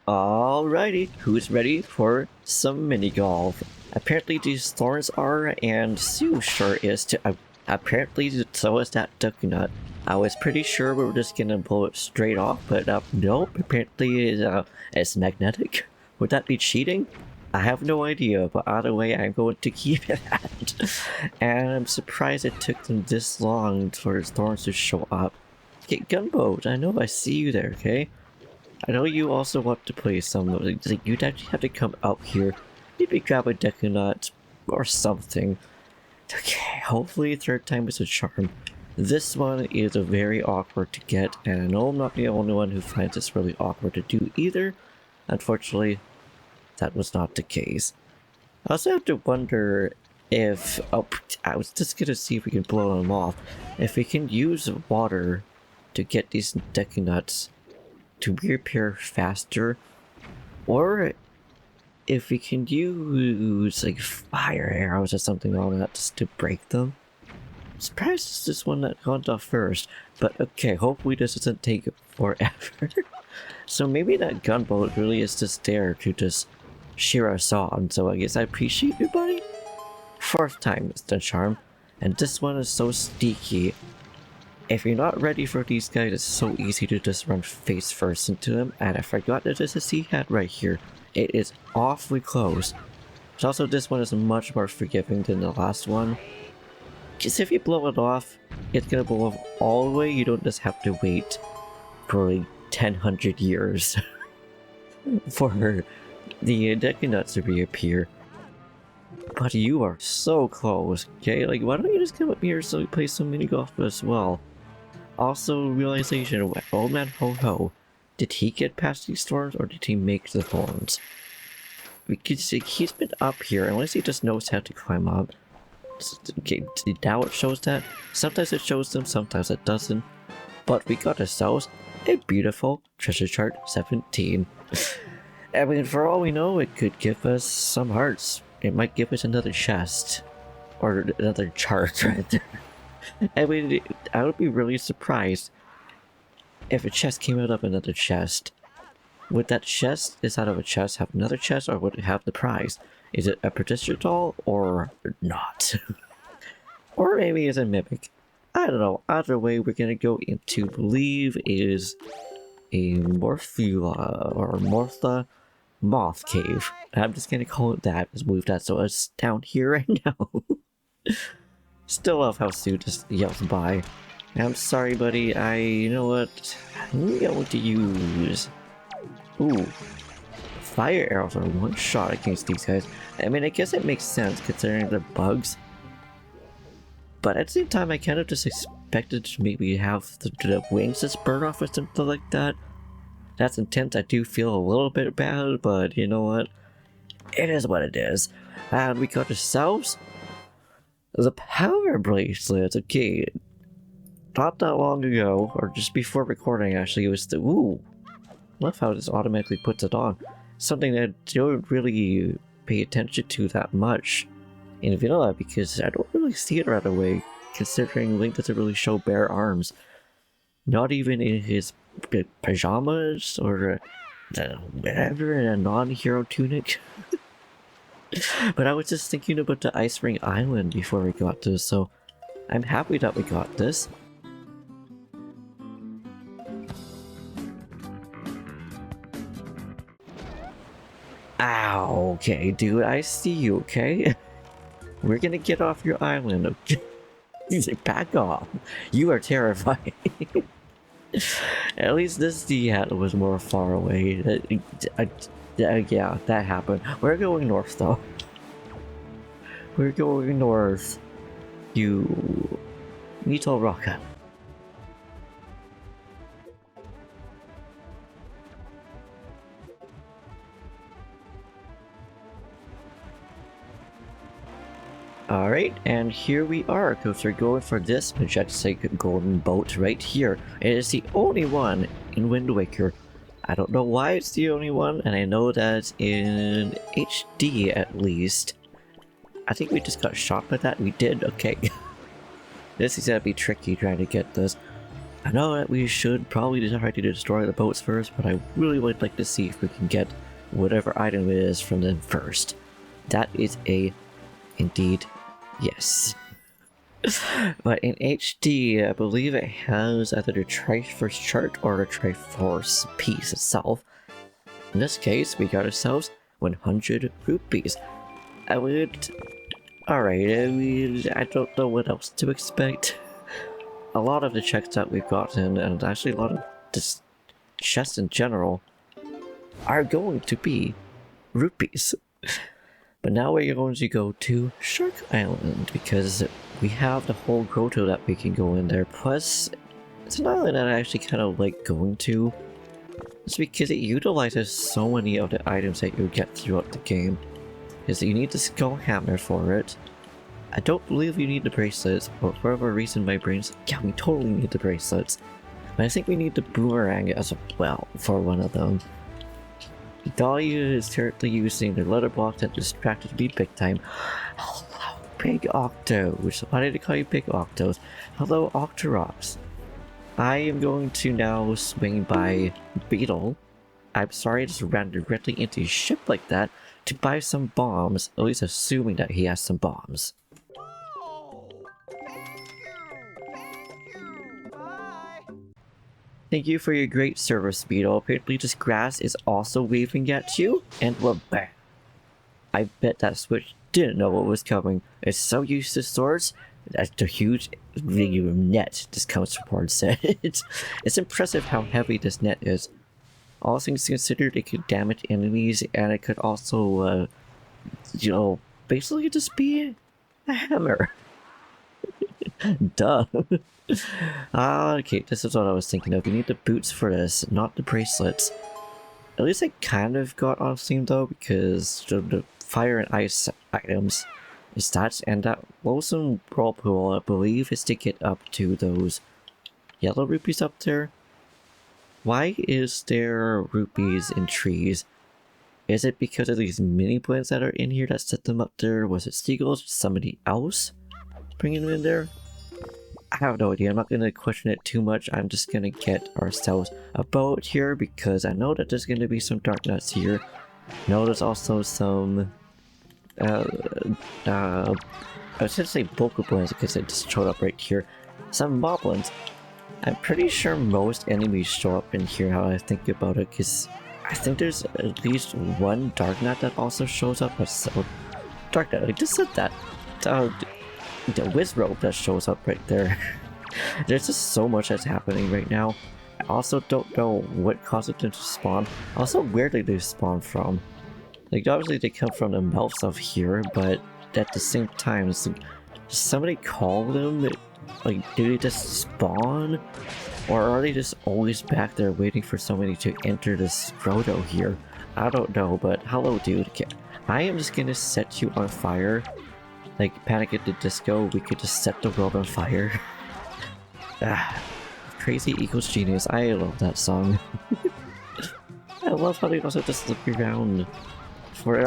Alrighty, who's ready for some mini golf? Apparently these thorns are, and Sue sure is too. Apparently so is that duck nut. I was pretty sure we were just gonna blow it straight off, but nope, apparently it's magnetic. Would that be cheating? I have no idea, but either way I'm going to keep it at. And I'm surprised it took them this long for his thorns to show up. Okay, Gunboat, I know I see you there, okay? I know you also want to play some, like, you'd actually have to come out here, maybe grab a deku nut or something. Okay, hopefully third time is a charm. This one is very awkward to get, and I know I'm not the only one who finds this really awkward to do either. Unfortunately, that was not the case. I also have to wonder if, I was just gonna see if we can blow them off. If we can use water to get these deku nuts to reappear faster, or if we can use like fire arrows or something on that just to break them. I'm surprised it's this one that got off first, but okay, hopefully this doesn't take forever. So maybe that gunboat really is just there to just cheer us on, so I guess I appreciate you, buddy. Fourth time is the charm, and this one is so sneaky. If you're not ready for these guys, it's so easy to just run face first into them, and I forgot that there's a sea hat right here. It is awfully close. But also this one is much more forgiving than the last one. Because if you blow it off, it's gonna blow off all the way, you don't just have to wait for like 1,000 years for the deku nuts to reappear. But you are so close, okay? Like, why don't you just come up here so we play some mini golf as well? Also, realization, old man Ho Ho, did he get past these thorns or did he make the thorns? Because he's been up here, unless he just knows how to climb up. Okay, now it shows that. Sometimes it shows them, sometimes it doesn't. But we got ourselves a beautiful treasure chart 17. I mean, for all we know, it could give us some hearts. It might give us another chest. Or another chart right there. I mean, I would be really surprised if a chest came out of another chest. Would that chest inside of a chest have another chest, or would it have the prize? Is it a protester doll or not? Or maybe it's a mimic. I don't know. Either way, we're gonna go into, believe, is a Morphula or Morpha moth cave. I'm just gonna call it that. Just move that so it's down here right now. Still love how Sue just yells by. I'm sorry, buddy. You know what? I'm going to use. Ooh. Fire arrows are one shot against these guys. I mean, I guess it makes sense considering they're bugs. But at the same time, I kind of just expected to maybe have the wings just burn off or something like that. That's intense. I do feel a little bit bad, but you know what? It is what it is. And we got ourselves the power bracelets. Okay, not that long ago, or just before recording actually, it was the ooh. Love how this automatically puts it on. Something that I don't really pay attention to that much in vanilla because I don't really see it right away, considering Link doesn't really show bare arms. Not even in his pajamas or whatever, in a non-hero tunic. But I was just thinking about the Ice Ring Island before we got this, so I'm happy that we got this. Ow, okay, dude, I see you, okay? We're gonna get off your island, okay? He's like, back off. You are terrifying. At least this D-hat was more far away. Yeah, that happened. We're going north, though. We're going north. You... Nito Raka. Alright, and here we are, because we're going for this majestic golden boat right here. It is the only one in Wind Waker. I don't know why it's the only one, and I know that in HD at least. I think we just got shot by that. We did? Okay. This is gonna be tricky trying to get this. I know that we should probably try to destroy the boats first, but I really would like to see if we can get whatever item it is from them first. That is a indeed yes. But in HD, I believe it has either the Triforce chart or the Triforce piece itself. In this case, we got ourselves 100 rupees. I would... Alright, I don't know what else to expect. A lot of the checks that we've gotten, and actually a lot of this chests in general, are going to be rupees. But now we're going to go to Shark Island, because we have the whole grotto that we can go in there. Plus, it's an island that I actually kind of like going to. It's because it utilizes so many of the items that you get throughout the game. Is that you need the skull hammer for it. I don't believe you need the bracelets, but for whatever reason my brain's like, yeah, we totally need the bracelets. But I think we need the boomerang as well for one of them. Dahlia is currently using the letter block that distracted me big time. Hello, Big Octos. Why did I call you Big Octos? Hello, Octoroks. I am going to now swing by Beetle. I'm sorry I just ran directly into his ship like that to buy some bombs, at least assuming that he has some bombs. Thank you for your great service, Beetle. Apparently this grass is also waving at you, and we're back. I bet that Switch didn't know what was coming. It's so used to swords that the huge net just comes towards it. It's impressive how heavy this net is. All things considered, it could damage enemies, and it could also, you know, basically just be a hammer. Duh. Okay, this is what I was thinking of. You need the boots for this, not the bracelets. At least I kind of got off theme though, because the fire and ice items is that, and that lonesome whirlpool, I believe, is to get up to those yellow rupees up there. Why is there rupees in trees? Is it because of these mini plants that are in here that set them up there? Was it seagulls? Somebody else bringing them in there? I have no idea. I'm not going to question it too much. I'm just going to get ourselves a boat here because I know that there's going to be some dark nuts here. I know there's also some... I was going to say bokoblins because it just showed up right here. Some moblins. I'm pretty sure most enemies show up in here now I think about it, because I think there's at least one dark nut that also shows up. So, dark nut, I just said that. The Wizrobe that shows up right there. There's just so much that's happening right now. I also don't know what caused them to spawn. Also, where did they spawn from? Like, obviously they come from the mouths of here, but at the same time, it's like, does somebody call them? Like, do they just spawn? Or are they just always back there waiting for somebody to enter this grotto here? I don't know, but hello dude. I am just gonna set you on fire. Like Panic at the Disco, we could just set the world on fire. Crazy equals genius. I love that song. I love how they also just look around. For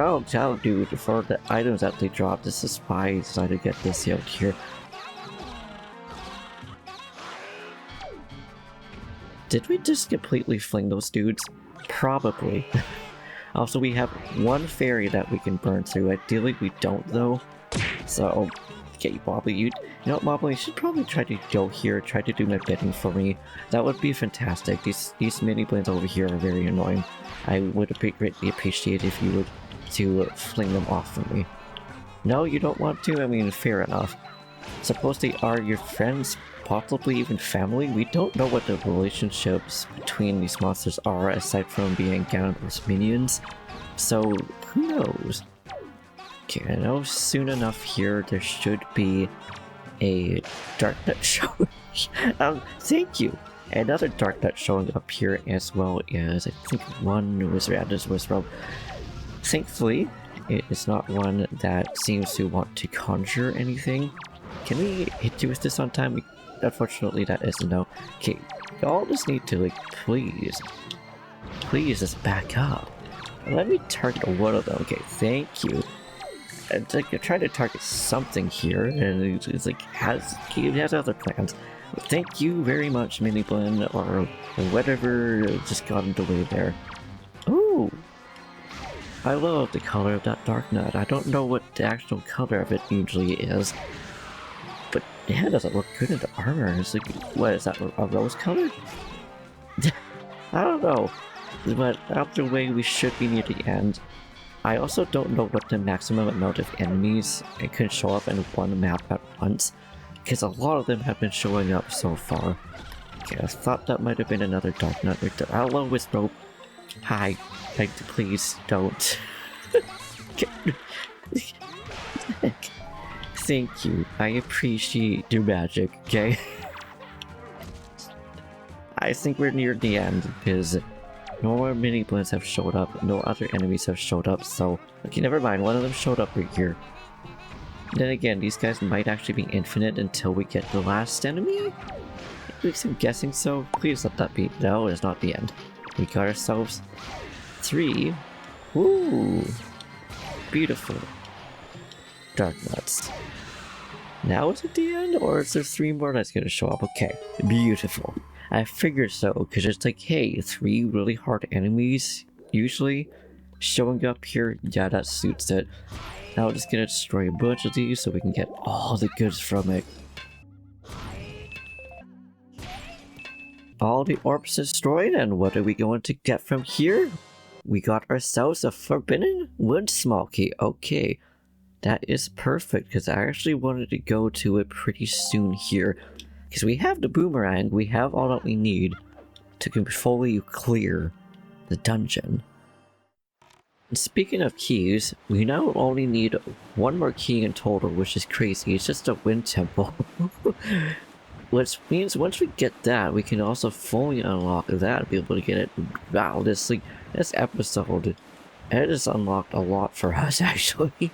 dude, for the items that they drop, this is why I decided to get this out here. Did we just completely fling those dudes? Probably. Also, we have one fairy that we can burn through. Ideally, we don't though. So, okay, Wobbly, you know what, Wobbly, you should probably try to go here, try to do my bidding for me. That would be fantastic. These mini blades over here are very annoying. I would greatly appreciate if you would to fling them off for me. No, you don't want to? I mean, fair enough. Suppose they are your friends, possibly even family? We don't know what the relationships between these monsters are aside from being Ganondorf's minions. So, who knows? Okay, I know soon enough here there should be a dark nut showing. Thank you! Another dark nut showing up here, as well as I think one was Randomizer Wizrobe. Thankfully, it is not one that seems to want to conjure anything. Can we hit you with this on time? Unfortunately, that is a no. Okay, y'all just need to, like, please just back up. Let me target one of them. Okay, thank you. It's like you're trying to target something here, and it's like he has other plans. Thank you very much, Mini Blend, or whatever just got in the way there. Ooh! I love the color of that Dark Nut. I don't know what the actual color of it usually is, but yeah, it doesn't look good in the armor. It's like, what is that, a rose color? I don't know, but either way, we should be near the end. I also don't know what the maximum amount of enemies it can show up in one map at once, because a lot of them have been showing up so far. Okay, I thought that might have been another Dark Nut right there. Hello, Wisp. Hi. Please don't. Thank you. I appreciate your magic, okay? I think we're near the end, because no more mini blends have showed up, no other enemies have showed up, so... Okay, never mind, one of them showed up right here. Then again, these guys might actually be infinite until we get the last enemy? At least I'm guessing so. Please let that be... No, it's not the end. We got ourselves 3. Ooh! Beautiful. Dark Nuts. Now is it the end, or is there 3 more that's gonna show up? Okay, beautiful. I figured so, because it's like, hey, 3 really hard enemies, usually, showing up here, yeah, that suits it. Now we're just gonna destroy a bunch of these so we can get all the goods from it. All the orbs destroyed, and what are we going to get from here? We got ourselves a Forbidden Wood Small Key. Okay, that is perfect, because I actually wanted to go to it pretty soon here. Because we have the boomerang, we have all that we need to fully clear the dungeon. And speaking of keys, we now only need 1 more key in total, which is crazy. It's just a wind temple. Which means once we get that, we can also fully unlock that and be able to get it. Wow, this episode, it has unlocked a lot for us, actually.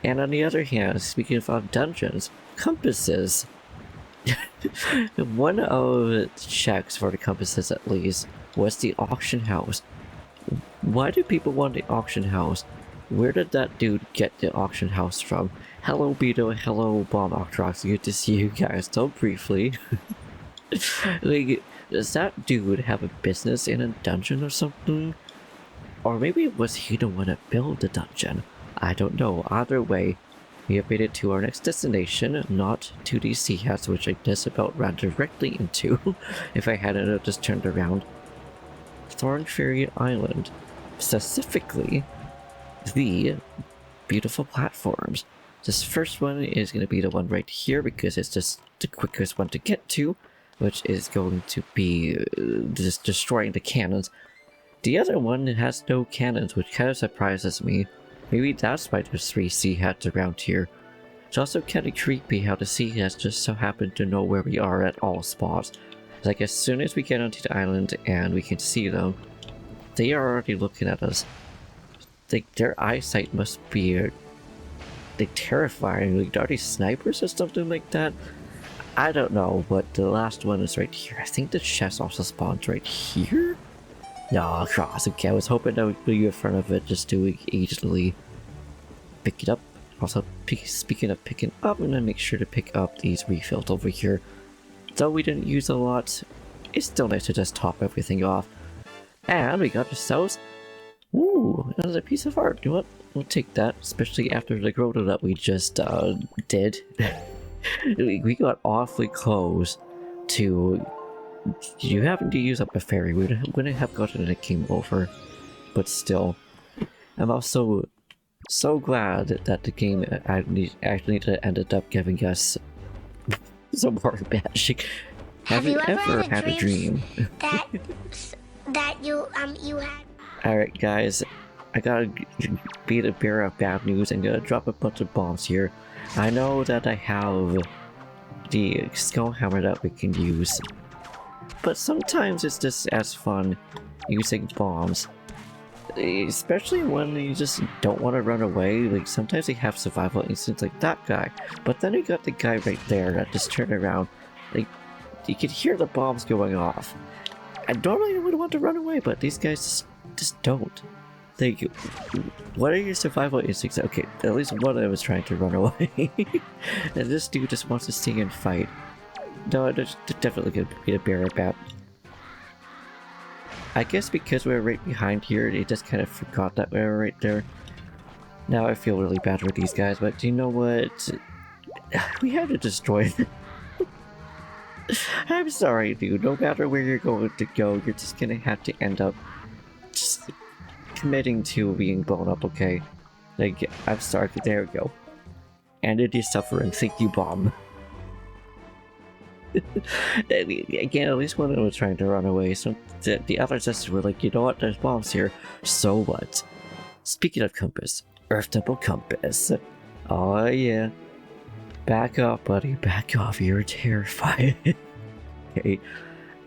And on the other hand, speaking of dungeons, compasses. One of the checks for the compasses, at least, was the auction house. Why do people want the auction house? Where did that dude get the auction house from? Hello Beto, hello Bomb Octrox, good to see you guys so briefly. Like, does that dude have a business in a dungeon or something? Or maybe was he the one that built the dungeon? I don't know. Either way, we have made it to our next destination, not to the sea hats, which I just about ran directly into if I hadn't just turned around. Thorn Fairy Island. Specifically, the beautiful platforms. This first one is going to be the one right here because it's just the quickest one to get to, which is going to be just destroying the cannons. The other one has no cannons, which kind of surprises me. Maybe that's why there's 3 sea hats around here. It's also kind of creepy how the sea hats just so happen to know where we are at all spots. Like as soon as we get onto the island and we can see them, they are already looking at us. Like their eyesight must be like terrifying. Like are they snipers or something like that? I don't know, but the last one is right here. I think the chest also spawns right here? No, cross. Okay, I was hoping I would be in front of it just to easily pick it up. Also, speaking of picking up, I'm gonna make sure to pick up these refills over here. Though we didn't use a lot, it's still nice to just top everything off. And we got ourselves, ooh, another piece of art. You know what? We'll take that, especially after the grotto that we just did. We got awfully close to you having to use up a fairy. We wouldn't have gotten a game over, but still. I'm also so glad that the game actually ended up giving us some more magic. Have you ever had a dream that you had? Alright guys, I gotta be the bearer of bad news and gonna drop a bunch of bombs here. I know that I have the skull hammer that we can use, but sometimes it's just as fun using bombs. Especially when you just don't want to run away. Like sometimes they have survival instincts like that guy, but then you got the guy right there that just turned around. Like you could hear the bombs going off. I normally would want to run away, but these guys just don't. Like, what are your survival instincts? Okay, at least one of them is trying to run away. And this dude just wants to stay and fight. No, there's definitely gonna be a bear bat. I guess because we're right behind here, it just kind of forgot that we were right there. Now I feel really bad for these guys, but you know what? We have to destroy them. I'm sorry, dude. No matter where you're going to go, you're just gonna have to end up just committing to being blown up, okay? Like, I'm sorry. There we go. Ended your suffering. Thank you, bomb. Again, at least one of them was trying to run away, so the others just were like, you know what, there's bombs here, so what? Speaking of compass, Earth Temple compass. Oh yeah. Back up, buddy, back off, you're terrified. Okay,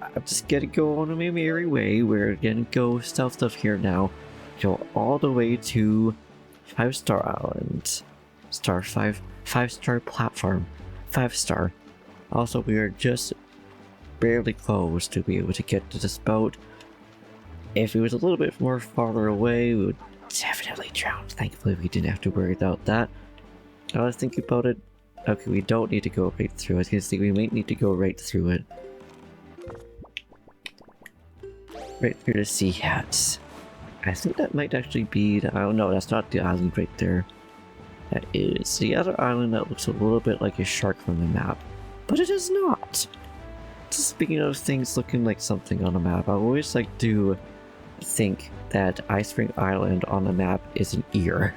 I'm just gonna go on my merry way. We're gonna go stealth up here now. Go all the way to 5-star Island. Star 5-star platform. 5-star. Also, we are just barely close to be able to get to this boat. If it was a little bit more farther away, we would definitely drown. Thankfully, we didn't have to worry about that. I was thinking about it. Okay, we don't need to go right through it. I was gonna say we might need to go right through it. Right through the sea hats. I think that might actually be the island. No, that's not the island right there. That is the other island that looks a little bit like a shark from the map. But it is not! Speaking of things looking like something on a map, I always like to think that Ice Spring Island on the map is an ear.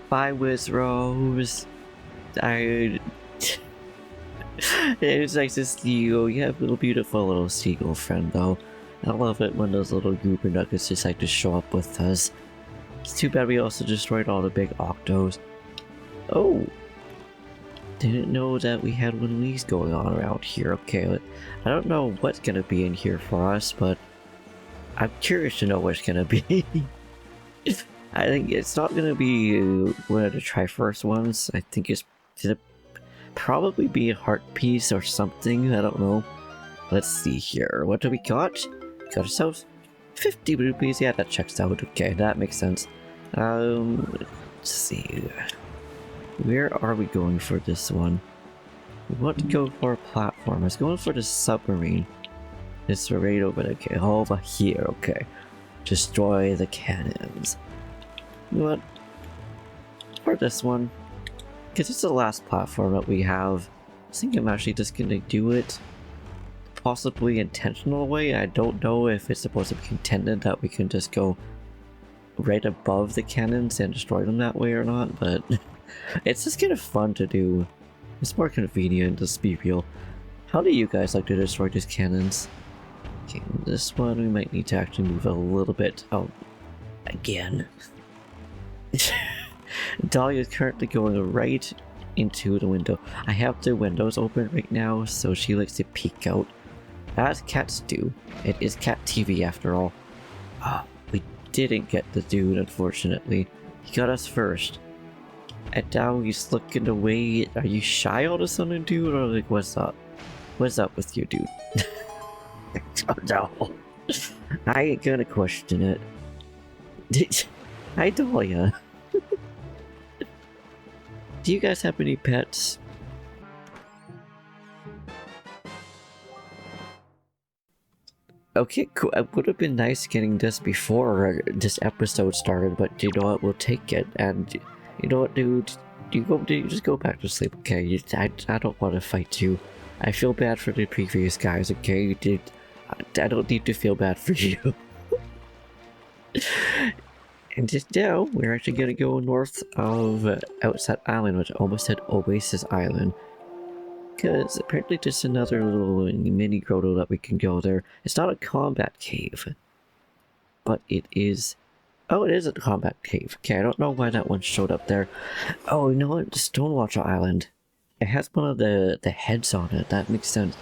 Bye, Wizrose. It's nice to see you. You have a little beautiful little seagull friend, though. I love it when those little goober nuggets decide to show up with us. It's too bad we also destroyed all the big octos. Oh! Didn't know that we had one of these going on around here. Okay, I don't know what's gonna be in here for us, but I'm curious to know what's gonna be. I think it's not gonna be one of the try-first ones. I think it's gonna probably be a heart piece or something. I don't know. Let's see here. What do we got? Got ourselves 50 rupees. Yeah, that checks out. Okay, that makes sense. Let's see. Where are we going for this one? We want to go for a platform. I was going for the submarine. It's right over there. Okay, over here. Okay. Destroy the cannons. You know what? For this one, because it's the last platform that we have, I think I'm actually just gonna do it. Possibly intentional way. I don't know if it's supposed to be intended that we can just go right above the cannons and destroy them that way or not, but it's just kind of fun to do. It's more convenient, let's be real. How do you guys like to destroy these cannons? Okay, this one we might need to actually move a little bit out again. Dahlia is currently going right into the window. I have the windows open right now, so she likes to peek out. As cats do. It is cat TV after all. We didn't get the dude, unfortunately. He got us first. And now he's looking away. Are you shy all of a sudden, dude? Or like, what's up? What's up with you, dude? Oh no. I ain't gonna question it. Hi, Dahlia. Do you guys have any pets? Okay, cool. It would have been nice getting this before this episode started, but you know what? We'll take it. And you know what, dude? You just go back to sleep, okay? I don't want to fight you. I feel bad for the previous guys, okay? I don't need to feel bad for you. And just now, we're actually gonna go north of Outset Island, which I almost said Oasis Island. Because apparently there's another little mini grotto that we can go there. It's not a combat cave. But it is... Oh, it is a combat cave. Okay, I don't know why that one showed up there. Oh, you know what? The Stonewatcher Island. It has one of the heads on it. That makes sense.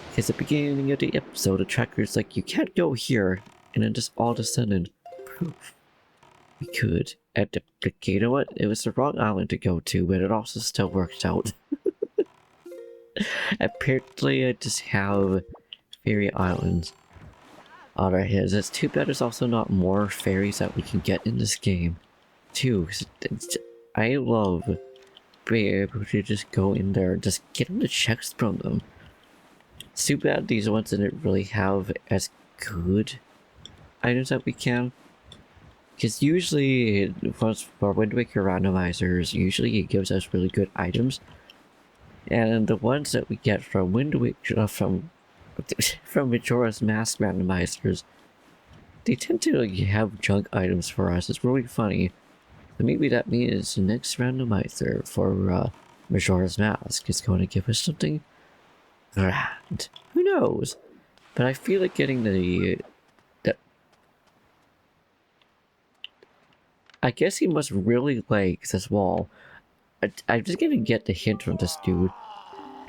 Because at the beginning of the episode, the tracker's like, you can't go here. And then just all of a sudden, poof. We could. You know what? It was the wrong island to go to, but it also still worked out. Apparently I just have fairy islands. on our heads. It's too bad there's also not more fairies that we can get in this game, too. I love being able to just go in there and just get them the checks from them. It's too bad these ones didn't really have as good items that we can. Because usually, for TheWindWaker randomizers, usually it gives us really good items. And the ones that we get from TheWindWaker, from Majora's Mask randomizers, they tend to have junk items for us. It's really funny. So maybe that means the next randomizer for Majora's Mask is going to give us something grand. Who knows? But I feel like getting the I guess he must really like this wall. I'm just gonna get the hint from this dude.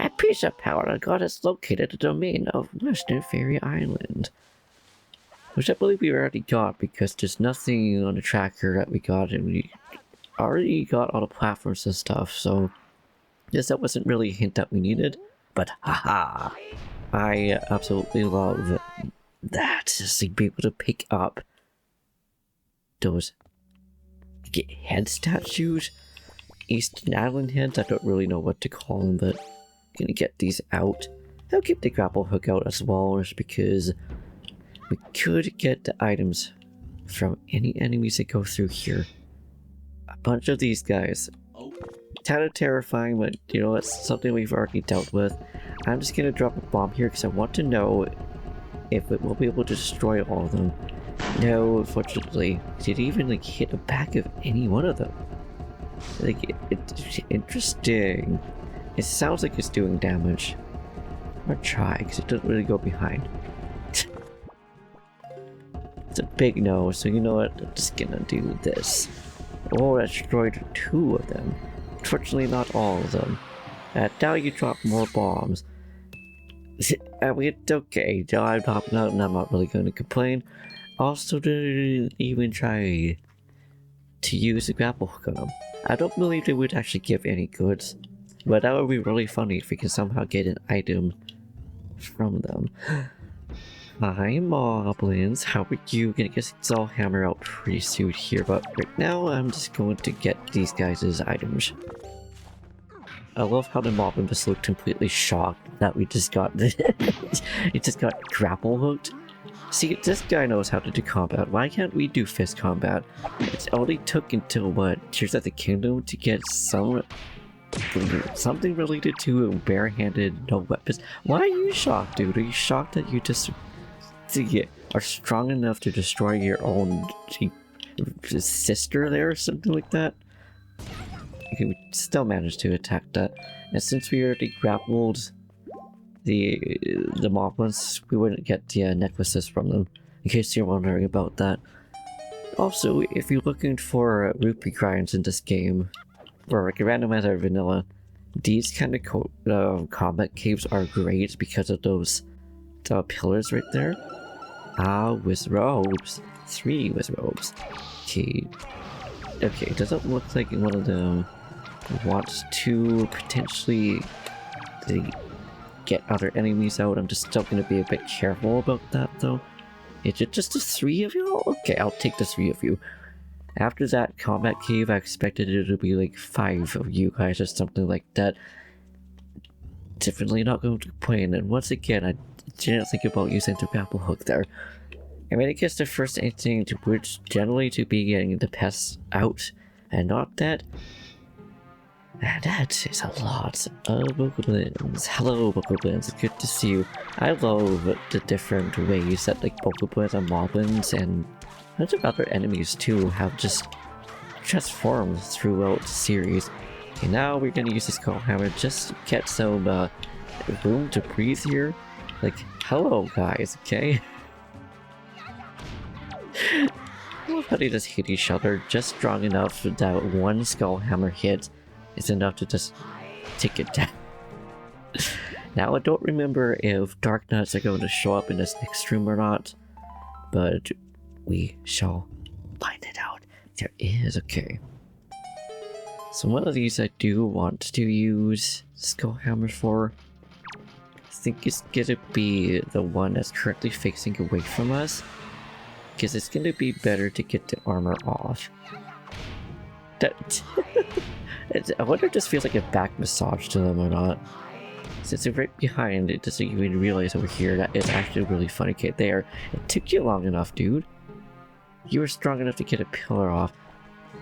A piece of power god is located at the domain of Western Fairy Island. Which I believe we already got because there's nothing on the tracker that we got, and we already got all the platforms and stuff, so yes, that wasn't really a hint that we needed, but haha! I absolutely love that, just to be able to pick up those head statues, Eastern Island heads. I don't really know what to call them, but I'm gonna get these out. I'll keep the grapple hook out as well, just because we could get the items from any enemies that go through here. A bunch of these guys. Kind of terrifying, but you know, it's something we've already dealt with. I'm just gonna drop a bomb here because I want to know if it will be able to destroy all of them. No, unfortunately, did it even like hit the back of any one of them? Like, it's interesting. It sounds like it's doing damage. I'll try, because it doesn't really go behind. It's a big no, so you know what? I'm just gonna do this. Oh, that destroyed 2 of them. Unfortunately, not all of them. Now you drop more bombs. I mean, it's okay. I'm not really going to complain. Also, didn't even try to use the grapple hook on them. I don't believe they would actually give any goods, but that would be really funny if we can somehow get an item from them. Hi, Moblins. How are you? Gonna get Zal Hammer out pretty soon here, but right now I'm just going to get these guys' items. I love how the Moblin just looked completely shocked that we just got it just got grapple hooked. See, this guy knows how to do combat. Why can't we do fist combat? It only took until what, Tears of the Kingdom to get something related to barehanded, no weapons. Why are you shocked, dude? Are you shocked that you just are strong enough to destroy your own sister there or something like that? Okay, we still managed to attack that. And since we already grappled the moblins, we wouldn't get the necklaces from them, in case you're wondering about that. Also, if you're looking for rupee grinds in this game, or like a randomizer vanilla, these kind of combat caves are great because of those pillars right there. With robes. 3 with robes. Okay. Okay, it doesn't look like one of them wants to potentially get other enemies out. I'm just still going to be a bit careful about that though. Is it just the 3 of you? Okay, I'll take the 3 of you. After that combat cave, I expected it to be like 5 of you guys or something like that. Definitely not going to complain. And once again, I didn't think about using the grapple hook there. I mean, I guess the first instinct would generally to be getting the pests out, and not that. And that is a lot of bokoblins. Hello, bokoblins. It's good to see you. I love the different ways that like bokoblins and moblins and a bunch of other enemies too have just transformed throughout the series. Okay, now we're gonna use this skull hammer just to get some room to breathe here. Like, hello guys, okay? I love how they just hit each other just strong enough that one skull hammer hit is enough to just take it down. Now I don't remember if Dark Nuts are going to show up in this next room or not, but we shall find it out. There is, okay. So one of these I do want to use skull hammer for. think it's gonna be the one that's currently facing away from us. Because it's gonna be better to get the armor off. That I wonder if this feels like a back massage to them or not. Since it's right behind, it doesn't even realize over here that it's actually really funny. Okay, there. It took you long enough, dude. You were strong enough to get a pillar off.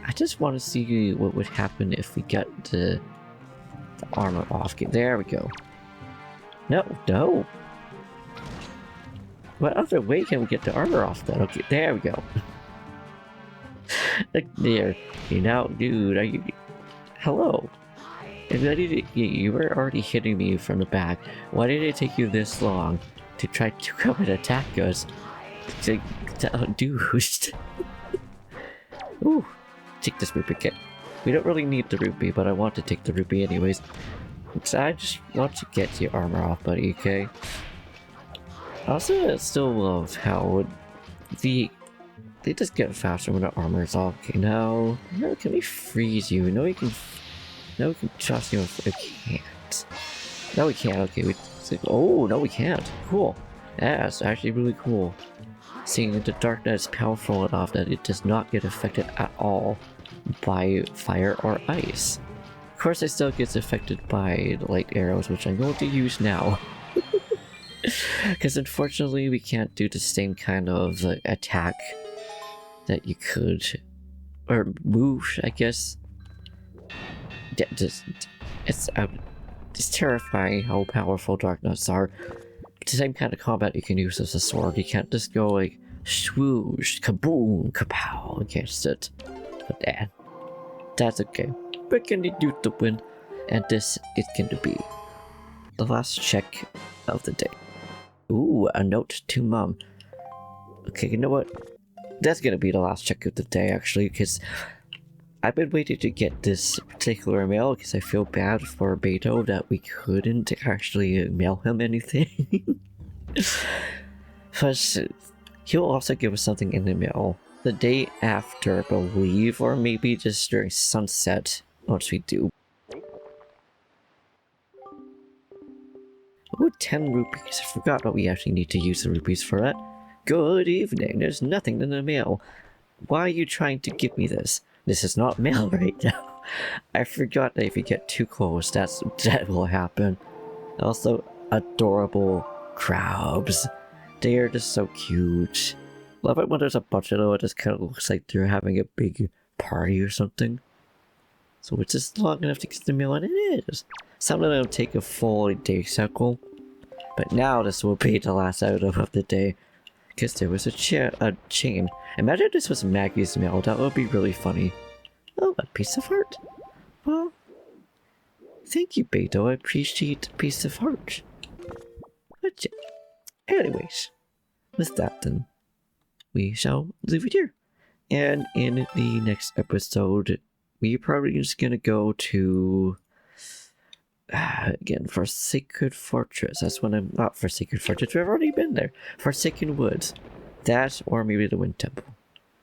I just want to see what would happen if we got the armor off. Okay, there we go. No, no. What other way can we get the armor off then? Okay, there we go. Look there. Okay, now, dude, are you... Hello. You were already hitting me from the back. Why did it take you this long to try to come and attack us? Dude. Ooh. Take this rupee kit. We don't really need the rupee, but I want to take the rupee anyways. So I just want to get your armor off, buddy, okay? Also, I still love how they just get faster when the armor is off. Okay, now can we freeze you? No, we can trust you. We can't. No, we can't. Okay, oh no, we can't. Cool. That's actually really cool. Seeing that the darkness is powerful enough that it does not get affected at all by fire or ice. Of course, it still gets affected by the light arrows, which I'm going to use now. Because unfortunately, we can't do the same kind of attack that you could, or move, I guess. Yeah, it's terrifying how powerful darkness are. It's the same kind of combat you can use as a sword. You can't just go like swoosh, kaboom, kapow against it. But that's okay. We're gonna do the win, and this is gonna be the last check of the day. Ooh, a note to Mom. Okay, you know what? That's gonna be the last check of the day, actually, because I've been waiting to get this particular mail because I feel bad for Beto that we couldn't actually mail him anything. Plus, he'll also give us something in the mail the day after, I believe, or maybe just during sunset once we do. Oh, 10 rupees. I forgot what we actually need to use the rupees for that. Good evening. There's nothing in the mail. Why are you trying to give me this? This is not mail right now. I forgot that if you get too close, that will happen. Also, adorable crabs. They are just so cute. Love it when there's a bunch of them. It just kind of looks like they're having a big party or something. So it's just long enough to get the mail, and it is. Some of them take a full day cycle. But now this will be the last item of the day. Because there was a chain. Imagine this was Maggie's mail. That would be really funny. Oh, a piece of art. Well, thank you, Beto. I appreciate a piece of art. But yeah. Anyways, with that then, we shall leave it here. And in the next episode, we're probably just gonna go to... again, Forsaken Fortress. That's when I'm not Forsaken Fortress. We've already been there. Forsaken Woods. That, or maybe the Wind Temple.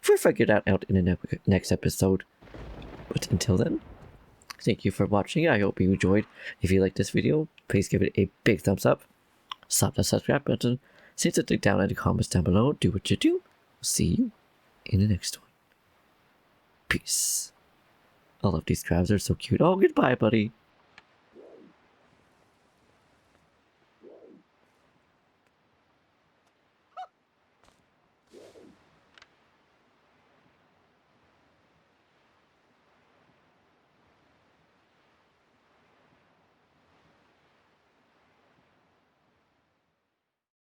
We'll figure that out in the next episode. But until then, thank you for watching. I hope you enjoyed. If you liked this video, please give it a big thumbs up. Slap the subscribe button. Say something down in the comments down below. Do what you do. See you in the next one. Peace. I love these crabs. They're so cute. Oh, goodbye, buddy.